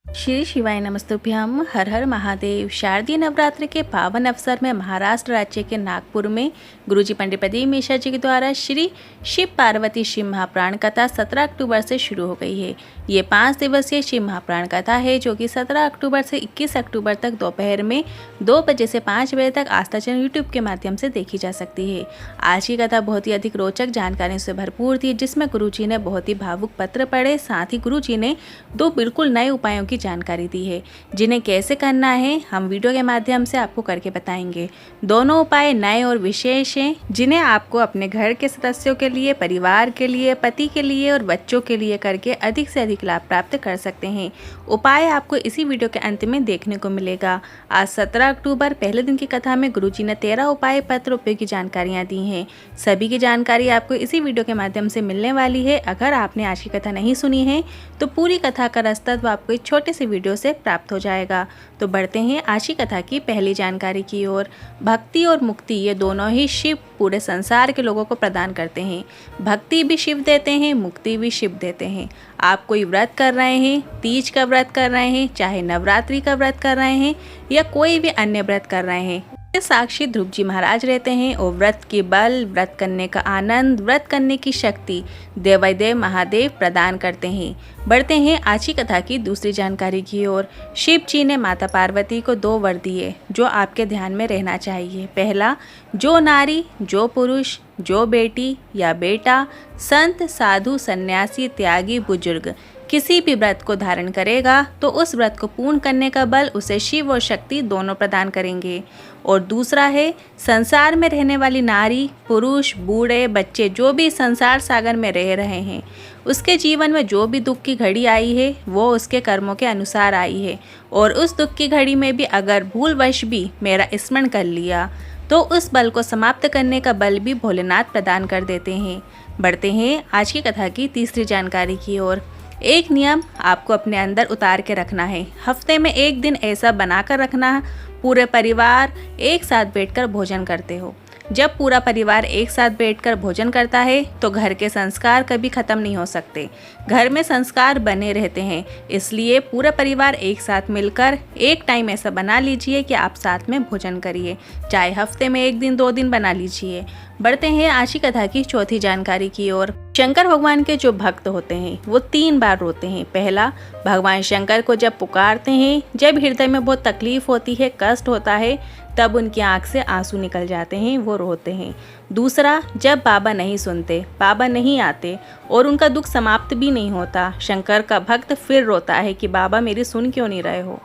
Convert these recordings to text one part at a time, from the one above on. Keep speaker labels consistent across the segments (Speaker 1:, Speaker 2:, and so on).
Speaker 1: श्री शिवाय नमस्तुभ्यम। हर हर महादेव। शारदीय नवरात्र के पावन अवसर में महाराष्ट्र राज्य के नागपुर में गुरुजी पंडित प्रदीप मिश्रा जी के द्वारा श्री शिव पार्वती शिव महाप्राण कथा 17 अक्टूबर से शुरू हो गई है। ये 5 दिवसीय शिव महाप्राण कथा है जो कि 17 अक्टूबर से 21 अक्टूबर तक दोपहर में 2 बजे से 5 बजे तक आस्था चैनल यूट्यूब के माध्यम से देखी जा सकती है। आज की कथा बहुत ही अधिक रोचक जानकारियों से भरपूर थी, जिसमें गुरुजी ने बहुत ही भावुक पत्र पढ़े। साथ ही गुरुजी ने 2 बिल्कुल नए उपायों की जानकारी दी है, जिन्हें कैसे करना है हम वीडियो के माध्यम से आपको करके बताएंगे। दोनों उपाय नए और विशेष हैं, जिन्हें आपको अपने घर के सदस्यों के लिए, परिवार के लिए, पति के लिए और बच्चों के लिए करके अधिक से अधिक लाभ प्राप्त कर सकते हैं। उपाय आपको इसी वीडियो के अंत में देखने को मिलेगा। आज 17 अक्टूबर पहले दिन की कथा में गुरुजी ने 13 उपाय पत्र उपयोगी जानकारियाँ दी हैं। सभी की जानकारी आपको इसी वीडियो के माध्यम से मिलने वाली है। अगर आपने आज की कथा नहीं सुनी है तो पूरी कथा का रसतत्व आपको एक छोटे से वीडियो से प्राप्त हो जाएगा। तो बढ़ते हैं आज की कथा की पहली जानकारी की ओर। भक्ति और मुक्ति ये दोनों ही शिव पूरे संसार के लोगों को प्रदान करते हैं। भक्ति भी शिव देते हैं, मुक्ति भी शिव देते हैं। आप कोई व्रत कर रहे हैं, तीज का व्रत कर रहे हैं, चाहे नवरात्रि का व्रत कर रहे हैं या कोई भी अन्य व्रत कर रहे हैं, साक्षी ध्रुव जी महाराज रहते हैं और व्रत की बल, व्रत करने का आनंद, व्रत करने की शक्ति देवादिदेव महादेव प्रदान करते हैं। बढ़ते हैं आज की कथा की दूसरी जानकारी की ओर। शिव जी ने माता पार्वती को 2 वर दिए जो आपके ध्यान में रहना चाहिए। पहला, जो नारी, जो पुरुष, जो बेटी या बेटा, संत, साधु, सन्यासी, त्यागी, बुजुर्ग किसी भी व्रत को धारण करेगा तो उस व्रत को पूर्ण करने का बल उसे शिव और शक्ति दोनों प्रदान करेंगे। और दूसरा है, संसार में रहने वाली नारी, पुरुष, बूढ़े, बच्चे जो भी संसार सागर में रह रहे हैं, उसके जीवन में जो भी दुख की घड़ी आई है वो उसके कर्मों के अनुसार आई है। और उस दुख की घड़ी में भी अगर भूलवश भी मेरा स्मरण कर लिया तो उस बल को समाप्त करने का बल भी भोलेनाथ प्रदान कर देते हैं। बढ़ते हैं आज की कथा की तीसरी जानकारी की ओर। एक नियम आपको अपने अंदर उतार के रखना है। हफ्ते में एक दिन ऐसा बनाकर रखना, पूरे परिवार एक साथ बैठकर भोजन करते हो। जब पूरा परिवार एक साथ बैठकर भोजन करता है तो घर के संस्कार कभी खत्म नहीं हो सकते। घर में संस्कार बने रहते हैं, इसलिए पूरा परिवार एक साथ मिलकर एक टाइम ऐसा बना लीजिए कि आप साथ में भोजन करिए, चाहे हफ्ते में 1 दिन 2 दिन बना लीजिए। बढ़ते हैं आज की कथा की चौथी जानकारी की ओर। शंकर भगवान के जो भक्त होते हैं वो 3 बार रोते हैं। पहला, भगवान शंकर को जब पुकारते हैं, जब हृदय में बहुत तकलीफ होती है, कष्ट होता है, तब उनकी आंख से आंसू निकल जाते हैं, वो रोते हैं। दूसरा, जब बाबा नहीं सुनते, बाबा नहीं आते और उनका दुख समाप्त भी नहीं होता, शंकर का भक्त फिर रोता है कि बाबा मेरी सुन क्यों नहीं रहे हो।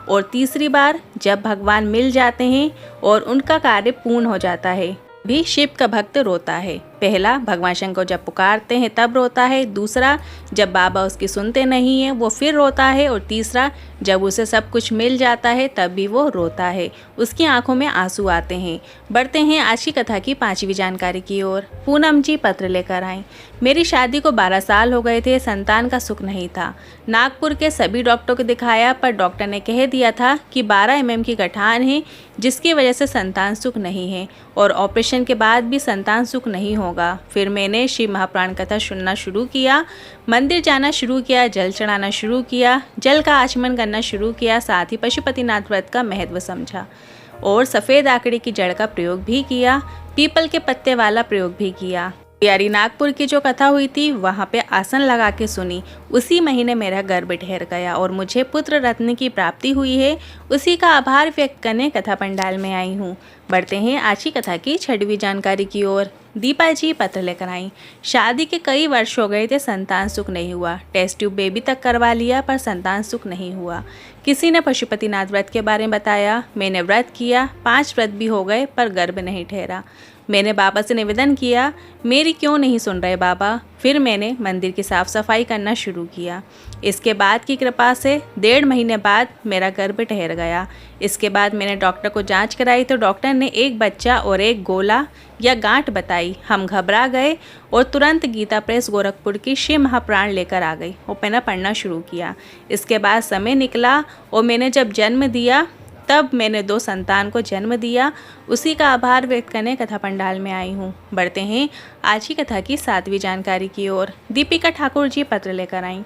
Speaker 1: और तीसरी बार, जब भगवान मिल जाते हैं और उनका कार्य पूर्ण हो जाता है, भी शिव का भक्त रोता है। पहला, भगवान शंकर को जब पुकारते हैं तब रोता है। दूसरा, जब बाबा उसकी सुनते नहीं हैं वो फिर रोता है। और तीसरा, जब उसे सब कुछ मिल जाता है तब भी वो रोता है, उसकी आंखों में आंसू आते हैं। बढ़ते हैं आज की कथा की 5वीं जानकारी की ओर। पूनम जी पत्र लेकर आए। मेरी शादी को 12 साल हो गए थे, संतान का सुख नहीं था। नागपुर के सभी डॉक्टरों को दिखाया पर डॉक्टर ने कह दिया था कि 12 mm की गठान है, जिसकी वजह से संतान सुख नहीं है और ऑपरेशन के बाद भी संतान सुख नहीं होगा। फिर मैंने शिव महाप्राण कथा सुनना शुरू किया, मंदिर जाना शुरू किया, जल चढ़ाना शुरू किया, जल का आचमन करना शुरू किया, साथ ही पशुपतिनाथ व्रत का महत्व समझा और सफ़ेद आकड़ी की जड़ का प्रयोग भी किया, पीपल के पत्ते वाला प्रयोग भी किया। यारी नागपुर की जो कथा हुई थी वहाँ पे आसन लगा के सुनी। उसी महीने मेरा गर्भ ठहर गया और मुझे पुत्र रत्न की प्राप्ति हुई है। उसी का आभार व्यक्त करने कथा पंडाल में आई हूँ। बढ़ते हैं आज की कथा की 6वीं जानकारी की ओर। दीपा जी पत्र लेकर आई। शादी के कई वर्ष हो गए थे, संतान सुख नहीं हुआ। टेस्ट ट्यूब बेबी तक करवा लिया पर संतान सुख नहीं हुआ। किसी ने पशुपतिनाथ व्रत के बारे में बताया, मैंने व्रत किया, 5 व्रत भी हो गए पर गर्भ नहीं ठहरा। मैंने बाबा से निवेदन किया, मेरी क्यों नहीं सुन रहे बाबा। फिर मैंने मंदिर की साफ़ सफाई करना शुरू किया। इसके बाद की कृपा से 1.5 महीने बाद मेरा गर्भ ठहर गया। इसके बाद मैंने डॉक्टर को जांच कराई तो डॉक्टर ने एक बच्चा और एक गोला या गांठ बताई। हम घबरा गए और तुरंत गीता प्रेस गोरखपुर की शिव महाप्राण लेकर आ गई और मैंने पढ़ना शुरू किया। इसके बाद समय निकला और मैंने जब जन्म दिया तब मैंने 2 संतान को जन्म दिया। उसी का आभार व्यक्त करने कथा पंडाल में आई हूँ। बढ़ते हैं आज की कथा की 7वीं जानकारी की ओर। दीपिका ठाकुर जी पत्र लेकर आईं।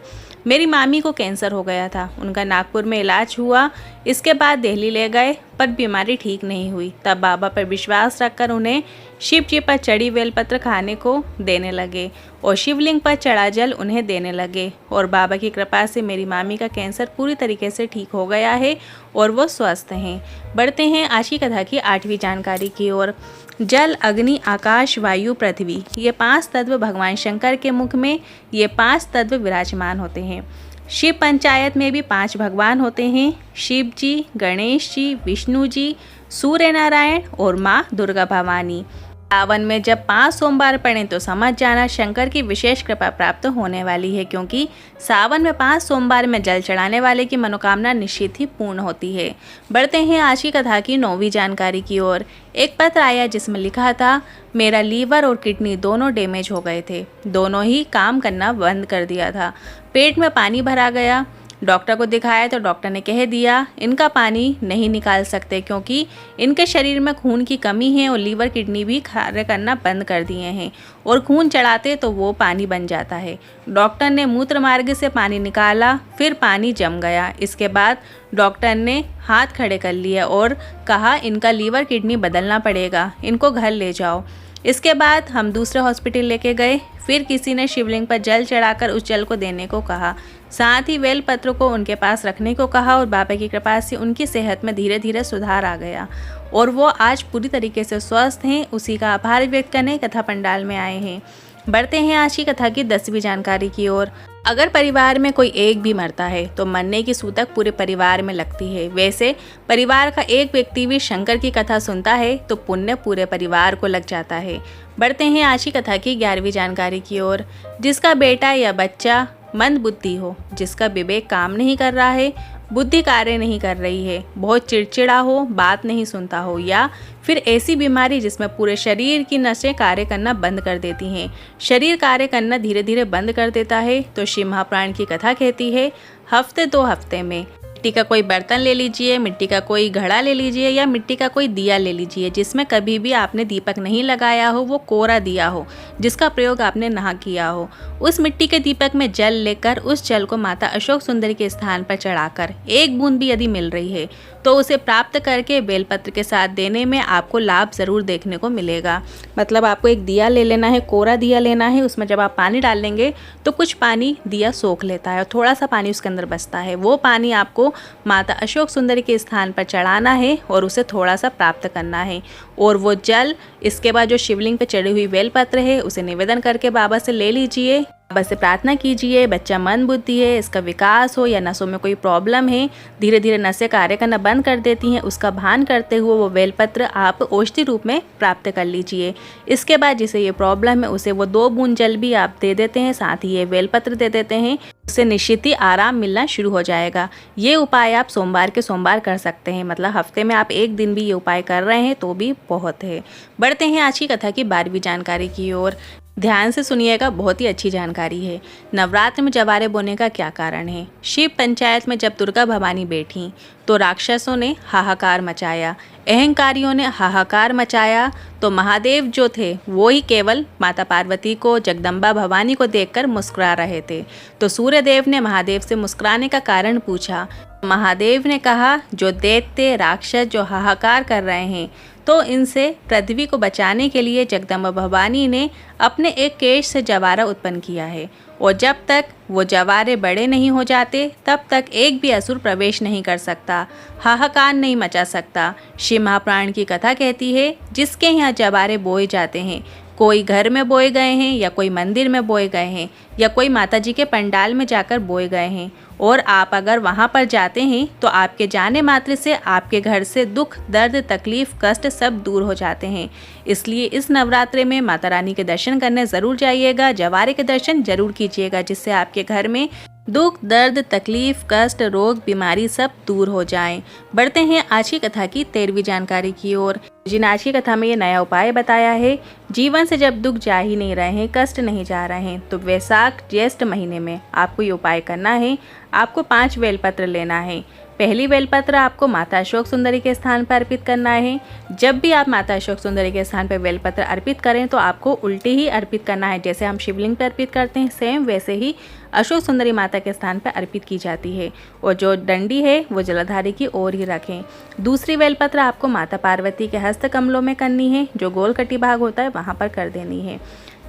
Speaker 1: मेरी मामी को कैंसर हो गया था। उनका नागपुर में इलाज हुआ, इसके बाद दिल्ली ले गए पर बीमारी ठीक नहीं हुई। तब बाबा पर विश्वास रखकर उन्हें शिव जी पर चढ़ी बेलपत्र खाने को देने लगे और शिवलिंग पर चढ़ा जल उन्हें देने लगे और बाबा की कृपा से मेरी मामी का कैंसर पूरी तरीके से ठीक हो गया है और वो स्वस्थ हैं। बढ़ते हैं आज की कथा की 8वीं जानकारी की ओर। जल, अग्नि, आकाश, वायु, पृथ्वी, ये 5 तत्व भगवान शंकर के मुख में ये 5 तत्व विराजमान होते हैं। शिव पंचायत में भी 5 भगवान होते हैं, शिव जी, गणेश जी, विष्णु जी, सूर्य नारायण और माँ दुर्गा भवानी। सावन में जब 5 सोमवार पड़ें तो समझ जाना शंकर की विशेष कृपा प्राप्त होने वाली है, क्योंकि सावन में 5 सोमवार में जल चढ़ाने वाले की मनोकामना निश्चित ही पूर्ण होती है। बढ़ते हैं आज की कथा की 9वीं जानकारी की ओर। एक पत्र आया जिसमें लिखा था, मेरा लीवर और किडनी दोनों डैमेज हो गए थे, दोनों ही काम करना बंद कर दिया था, पेट में पानी भरा गया। डॉक्टर को दिखाया तो डॉक्टर ने कह दिया इनका पानी नहीं निकाल सकते क्योंकि इनके शरीर में खून की कमी है और लीवर किडनी भी कार्य करना बंद कर दिए हैं और खून चढ़ाते तो वो पानी बन जाता है। डॉक्टर ने मूत्र मार्ग से पानी निकाला, फिर पानी जम गया। इसके बाद डॉक्टर ने हाथ खड़े कर लिए और कहा इनका लीवर किडनी बदलना पड़ेगा, इनको घर ले जाओ। इसके बाद हम दूसरे हॉस्पिटल लेके गए, फिर किसी ने शिवलिंग पर जल चढ़ाकर उस जल को देने को कहा, साथ ही बेल पत्र को उनके पास रखने को कहा और बाबा की कृपा से उनकी सेहत में धीरे धीरे सुधार आ गया और वो आज पूरी तरीके से स्वस्थ हैं। उसी का आभार व्यक्त करने कथा पंडाल में आए हैं। बढ़ते हैं आज की कथा की 10वीं जानकारी की ओर। अगर परिवार में कोई एक भी मरता है तो मरने की सूतक पूरे परिवार में लगती है। वैसे परिवार का एक व्यक्ति भी शंकर की कथा सुनता है तो पुण्य पूरे परिवार को लग जाता है। बढ़ते हैं आज की कथा की 11वीं जानकारी की ओर। जिसका बेटा या बच्चा मंद बुद्धि हो, जिसका विवेक काम नहीं कर रहा है, बुद्धि कार्य नहीं कर रही है, बहुत चिड़चिड़ा हो, बात नहीं सुनता हो, या फिर ऐसी बीमारी जिसमें पूरे शरीर की नसें कार्य करना बंद कर देती हैं, शरीर कार्य करना धीरे धीरे बंद कर देता है, तो शिव महापुराण की कथा कहती है हफ्ते 2 हफ्ते में मिट्टी का कोई बर्तन ले लीजिए, मिट्टी का कोई घड़ा ले लीजिए या मिट्टी का कोई दिया ले लीजिए जिसमें कभी भी आपने दीपक नहीं लगाया हो, वो कोरा दिया हो जिसका प्रयोग आपने नहा किया हो। उस मिट्टी के दीपक में जल लेकर उस जल को माता अशोक सुंदरी के स्थान पर चढ़ाकर 1 बूंद भी यदि मिल रही है तो उसे प्राप्त करके बेलपत्र के साथ देने में आपको लाभ ज़रूर देखने को मिलेगा। मतलब आपको एक दिया ले लेना है, कोरा दिया लेना है, उसमें जब आप पानी डालेंगे तो कुछ पानी दिया सोख लेता है और थोड़ा सा पानी उसके अंदर बचता है। वो पानी आपको माता अशोक सुंदरी के स्थान पर चढ़ाना है और उसे थोड़ा सा प्राप्त करना है और वो जल इसके बाद जो शिवलिंग पे चढ़ी हुई बेलपत्र है उसे निवेदन करके बाबा से ले लीजिए। बाबा से प्रार्थना कीजिए बच्चा मंद बुद्धि है, इसका विकास हो या नसों में कोई प्रॉब्लम है, धीरे धीरे नसें कार्य करना बंद कर देती हैं, उसका भान करते हुए वो बेलपत्र आप औषधि रूप में प्राप्त कर लीजिए। इसके बाद जिसे ये प्रॉब्लम है उसे वो 2 बूंद जल भी आप दे देते हैं, साथ ही ये बेलपत्र दे देते हैं, उससे निश्चित ही आराम मिलना शुरू हो जाएगा। ये उपाय आप सोमवार के सोमवार कर सकते हैं, मतलब हफ्ते में आप 1 दिन भी ये उपाय कर रहे हैं तो भी बहुत है। बढ़ते हैं आज की कथा की 12वीं जानकारी की ओर। ध्यान से सुनिएगा, बहुत ही अच्छी जानकारी है। नवरात्र में जवारे बोने का क्या कारण है? शिव पंचायत में जब दुर्गा भवानी बैठी तो राक्षसों ने हाहाकार मचाया, अहंकारियों ने हाहाकार मचाया, तो महादेव जो थे वो ही केवल माता पार्वती को, जगदम्बा भवानी को देखकर मुस्कुरा रहे थे। तो सूर्यदेव ने महादेव से मुस्कुराने का कारण पूछा। महादेव ने कहा जो दैत्य राक्षस जो हाहाकार कर रहे हैं तो इनसे पृथ्वी को बचाने के लिए जगदम्बा भवानी ने अपने एक केश से जवारा उत्पन्न किया है और जब तक वो जवारे बड़े नहीं हो जाते तब तक एक भी असुर प्रवेश नहीं कर सकता, हाहाकार नहीं मचा सकता। शिव महापुराण की कथा कहती है जिसके यहाँ जवारे बोए जाते हैं, कोई घर में बोए गए हैं या कोई मंदिर में बोए गए हैं या कोई माताजी के पंडाल में जाकर बोए गए हैं और आप अगर वहाँ पर जाते हैं तो आपके जाने मात्र से आपके घर से दुख, दर्द, तकलीफ, कष्ट सब दूर हो जाते हैं। इसलिए इस नवरात्रि में माता रानी के दर्शन करने ज़रूर जाइएगा, जवारे के दर्शन जरूर कीजिएगा, जिससे आपके घर में दुख, दर्द, तकलीफ, कष्ट, रोग, बीमारी सब दूर हो जाएं। बढ़ते हैं आज की कथा की 13वीं जानकारी की ओर। जिन आज की कथा में ये नया उपाय बताया है जीवन से जब दुख जा ही नहीं रहे हैं, कष्ट नहीं जा रहे हैं, तो वैशाख ज्येष्ठ महीने में आपको ये उपाय करना है। आपको 5 बेलपत्र लेना है। पहली बेलपत्र आपको माता अशोक सुंदरी के स्थान पर अर्पित करना है। जब भी आप माता अशोक सुंदरी के स्थान पर बेलपत्र अर्पित करें तो आपको उल्टी ही अर्पित करना है। जैसे हम शिवलिंग पर अर्पित करते हैं, सेम वैसे ही अशोक सुंदरी माता के स्थान पर अर्पित की जाती है। और जो डंडी है वो जलाधारी की ओर ही रखें। दूसरी बेलपत्र आपको माता पार्वती के हस्त कमलों में करनी है, जो गोल कटी भाग होता है वहाँ पर कर देनी है।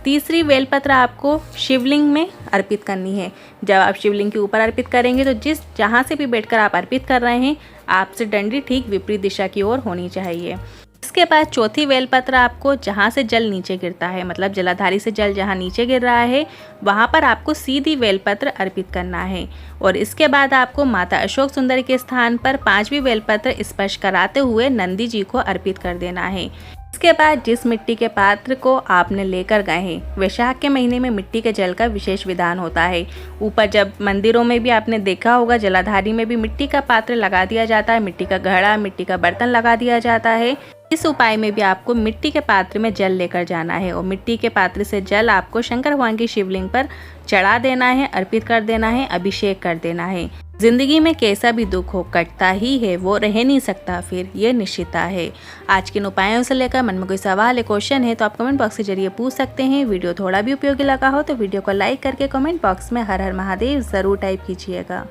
Speaker 1: तीसरी बेलपत्र आपको शिवलिंग में अर्पित करनी है। जब आप शिवलिंग के ऊपर अर्पित करेंगे तो जहाँ से भी बैठकर आप अर्पित कर रहे हैं, आपसे डंडी ठीक विपरीत दिशा की ओर होनी चाहिए। इसके बाद चौथी बेलपत्र आपको जहाँ से जल नीचे गिरता है, मतलब जलाधारी से जल जहाँ नीचे गिर रहा है, वहाँ पर आपको सीधी बेलपत्र अर्पित करना है। और इसके बाद आपको माता अशोक सुंदरी के स्थान पर 5वीं बेलपत्र स्पर्श कराते हुए नंदी जी को अर्पित कर देना है। इसके बाद जिस मिट्टी के पात्र को आपने लेकर गए हैं, वैशाख के महीने में मिट्टी के जल का विशेष विधान होता है। ऊपर जब मंदिरों में भी आपने देखा होगा, जलाधारी में भी मिट्टी का पात्र लगा दिया जाता है, मिट्टी का घड़ा, मिट्टी का बर्तन लगा दिया जाता है। इस उपाय में भी आपको मिट्टी के पात्र में जल लेकर जाना है और मिट्टी के पात्र से जल आपको शंकर भगवान की शिवलिंग पर चढ़ा देना है, अर्पित कर देना है, अभिषेक कर देना है। जिंदगी में कैसा भी दुख हो, कटता ही है, वो रह नहीं सकता, फिर ये निश्चितता है। आज के इन उपायों से लेकर मन में कोई सवाल है, क्वेश्चन है तो आप कमेंट बॉक्स के जरिए पूछ सकते हैं। वीडियो थोड़ा भी उपयोगी लगा हो तो वीडियो को लाइक करके कमेंट बॉक्स में हर हर महादेव जरूर टाइप कीजिएगा।